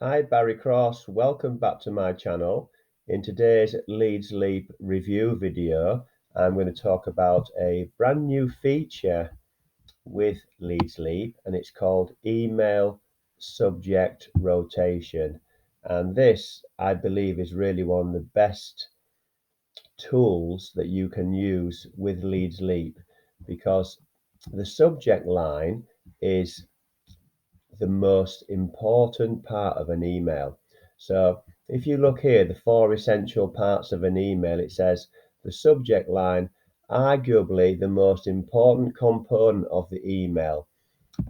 Hi, Barry Cross. Welcome back to my channel. In today's LeadsLeap review video, I'm going to talk about a brand new feature with LeadsLeap, and it's called email subject rotation. And this, I believe, is really one of the best tools that you can use with LeadsLeap because the subject line is the most important part of an email. So if you look here, the four essential parts of an email, it says the subject line, arguably the most important component of the email.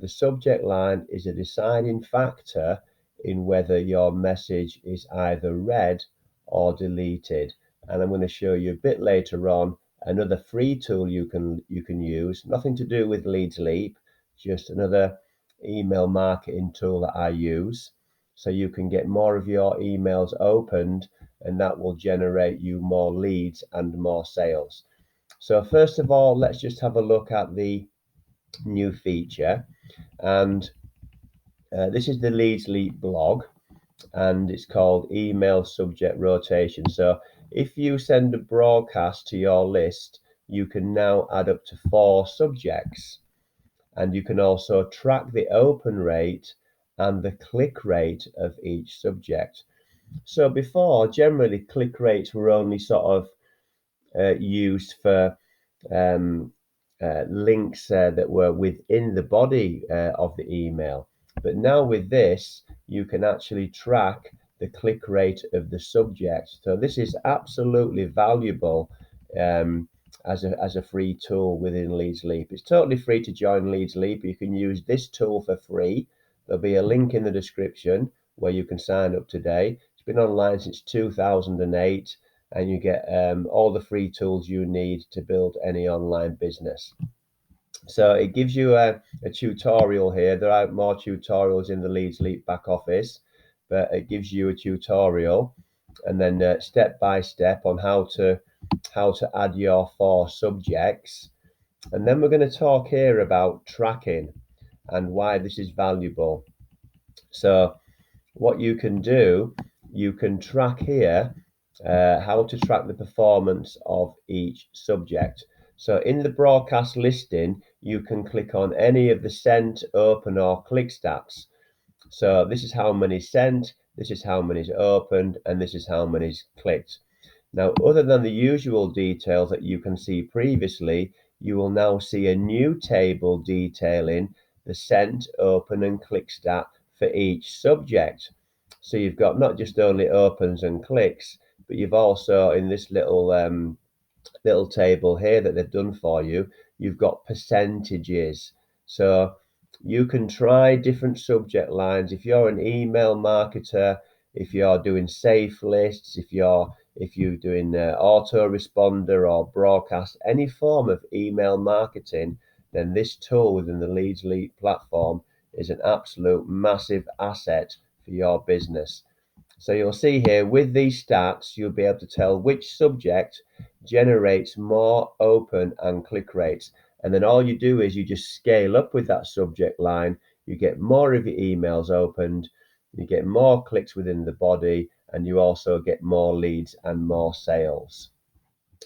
The subject line is a deciding factor in whether your message is either read or deleted. And I'm going to show you a bit later on another free tool you can use, nothing to do with LeadsLeap, just another email marketing tool that I use. So you can get more of your emails opened, and that will generate you more leads and more sales. So first of all, let's just have a look at the new feature. And this is the LeadsLeap blog, and it's called email subject rotation. So if you send a broadcast to your list, you can now add up to 4 subjects, and you can also track the open rate and the click rate of each subject. So before, generally click rates were only sort of used for um, links that were within the body of the email. But now with this, you can actually track the click rate of the subject. So this is absolutely valuable um, as a free tool within LeadsLeap. It's totally free to join LeadsLeap. You can use this tool for free. There'll be a link in the description where you can sign up today. It's been online since 2008, and you get all the free tools you need to build any online business. So it gives you a tutorial here. There are more tutorials in the LeadsLeap back office, but it gives you a tutorial and then step by step on how to add your 4 subjects. And then we're going to talk here about tracking and why this is valuable. So what you can do, you can track here how to track the performance of each subject. So in the broadcast listing, you can click on any of the sent, open, or click stats. So this is how many sent, this is how many is opened, and this is how many is clicked. Now, other than the usual details that you can see previously, you will now see a new table detailing the sent, open, and click stat for each subject. So you've got not just only opens and clicks, but you've also, in this little table here that they've done for you, you've got percentages. So you can try different subject lines. If you're an email marketer, if you're doing safe lists, if you're doing autoresponder or broadcast, any form of email marketing, then this tool within the LeadsLeap platform is an absolute massive asset for your business. So you'll see here with these stats, you'll be able to tell which subject generates more open and click rates. And then all you do is you just scale up with that subject line. You get more of your emails opened, you get more clicks within the body, and you also get more leads and more sales.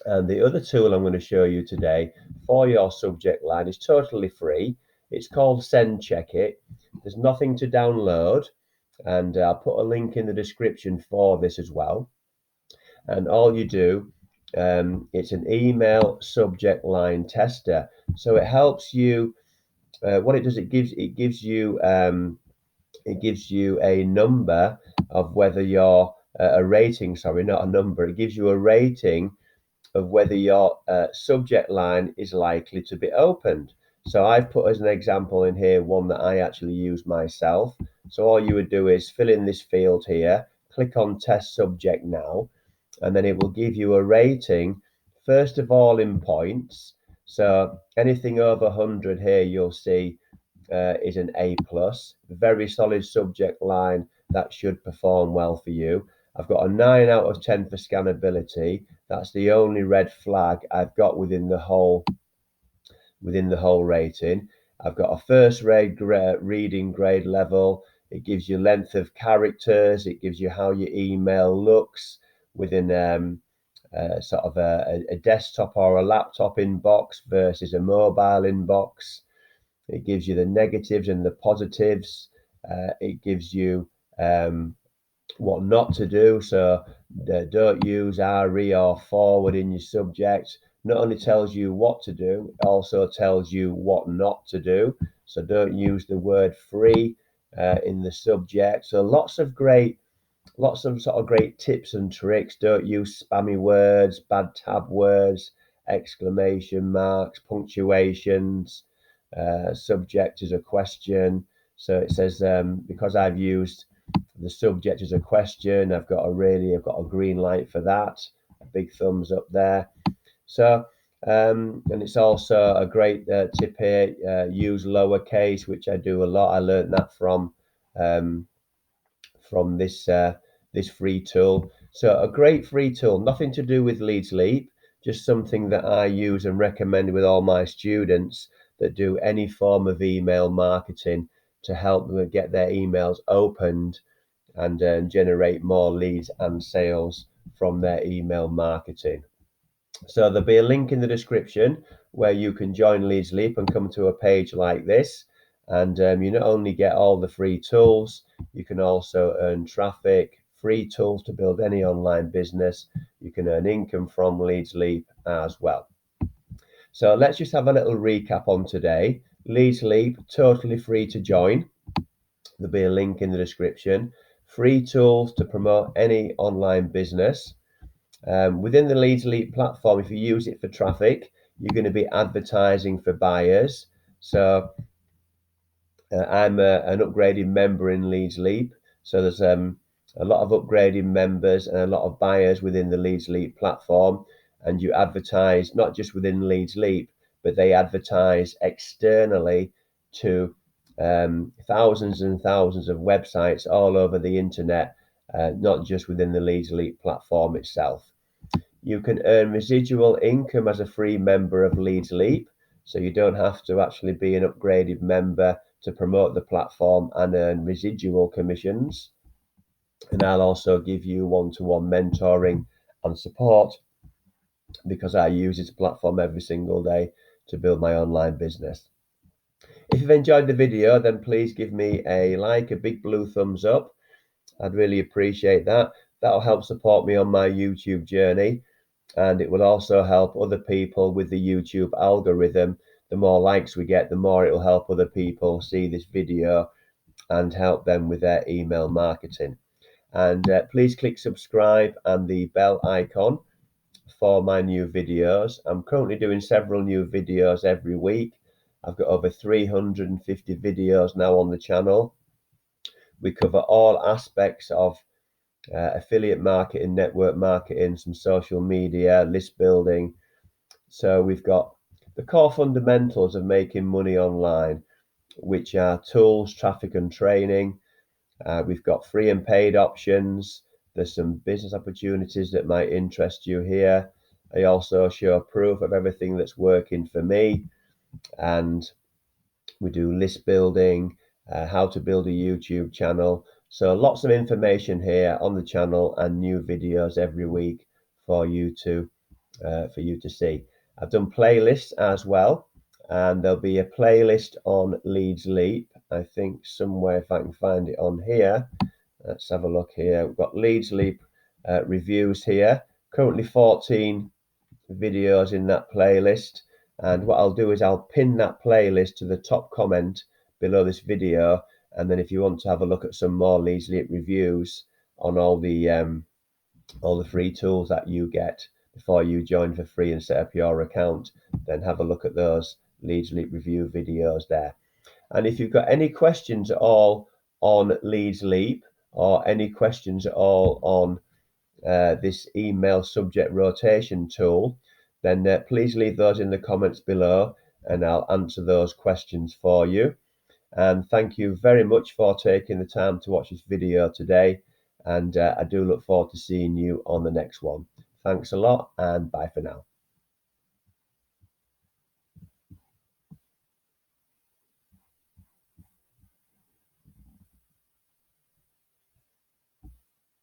And the other tool I'm going to show you today for your subject line is totally free. It's called Send Check It. There's nothing to download, and I'll put a link in the description for this as well. And all you do, it's an email subject line tester. So it helps you. What it does, it gives you a number of whether you're a rating. Sorry, not a number. It gives you a rating of whether your subject line is likely to be opened. So I've put as an example in here one that I actually use myself. So all you would do is fill in this field here, click on test subject now, and then it will give you a rating, first of all in points. So anything over 100 here you'll see is an A plus, very solid subject line that should perform well for you. I've got a 9 out of 10 for scannability. That's the only red flag I've got within the whole rating. I've got a first grade reading grade level. It gives you length of characters. It gives you how your email looks within sort of a desktop or a laptop inbox versus a mobile inbox. It gives you the negatives and the positives. It gives you what not to do. So don't use re or forward in your subject. Not only tells you what to do, it also tells you what not to do. So don't use the word free in the subject. So lots of sort of great tips and tricks. Don't use spammy words, bad tab words, exclamation marks, punctuations. Subject is a question. So it says because I've used the subject as a question, I've got a green light for that. A big thumbs up there. So and it's also a great tip here. Use lowercase, which I do a lot. I learned that from this free tool. So a great free tool, nothing to do with LeadsLeap, just something that I use and recommend with all my students that do any form of email marketing to help them get their emails opened and generate more leads and sales from their email marketing. So there'll be a link in the description where you can join LeadsLeap and come to a page like this. And you not only get all the free tools, you can also earn traffic, free tools to build any online business. You can earn income from LeadsLeap as well. So let's just have a little recap on today. LeadsLeap, totally free to join. There'll be a link in the description. Free tools to promote any online business. Within the LeadsLeap platform, if you use it for traffic, you're going to be advertising for buyers. So I'm an upgraded member in LeadsLeap. So there's a lot of upgraded members and a lot of buyers within the LeadsLeap platform. And you advertise not just within LeadsLeap, but they advertise externally to thousands and thousands of websites all over the internet, not just within the LeadsLeap platform itself. You can earn residual income as a free member of LeadsLeap, so you don't have to actually be an upgraded member to promote the platform and earn residual commissions. And I'll also give you one-to-one mentoring and support because I use this platform every single day to build my online business. If you've enjoyed the video, then please give me a like, a big blue thumbs up. I'd really appreciate that. That'll help support me on my YouTube journey, and it will also help other people with the YouTube algorithm. The more likes we get, the more it will help other people see this video and help them with their email marketing. And please click subscribe and the bell icon for my new videos. I'm currently doing several new videos every week. I've got over 350 videos now on the channel. We cover all aspects of affiliate marketing, network marketing, some social media, list building. So we've got the core fundamentals of making money online, which are tools, traffic and training. We've got free and paid options. There's some business opportunities that might interest you here. I also show proof of everything that's working for me, and we do list building, how to build a YouTube channel. So lots of information here on the channel and new videos every week for you to see. I've done playlists as well, and there'll be a playlist on LeadsLeap. I think somewhere, if I can find it on here. Let's have a look here. We've got LeadsLeap reviews here. Currently 14 videos in that playlist. And what I'll do is I'll pin that playlist to the top comment below this video. And then if you want to have a look at some more LeadsLeap reviews on all the free tools that you get before you join for free and set up your account, then have a look at those LeadsLeap review videos there. And if you've got any questions at all on LeadsLeap or any questions at all on this email subject rotation tool, then please leave those in the comments below and I'll answer those questions for you. And thank you very much for taking the time to watch this video today, and I do look forward to seeing you on the next one. Thanks a lot, and bye for now.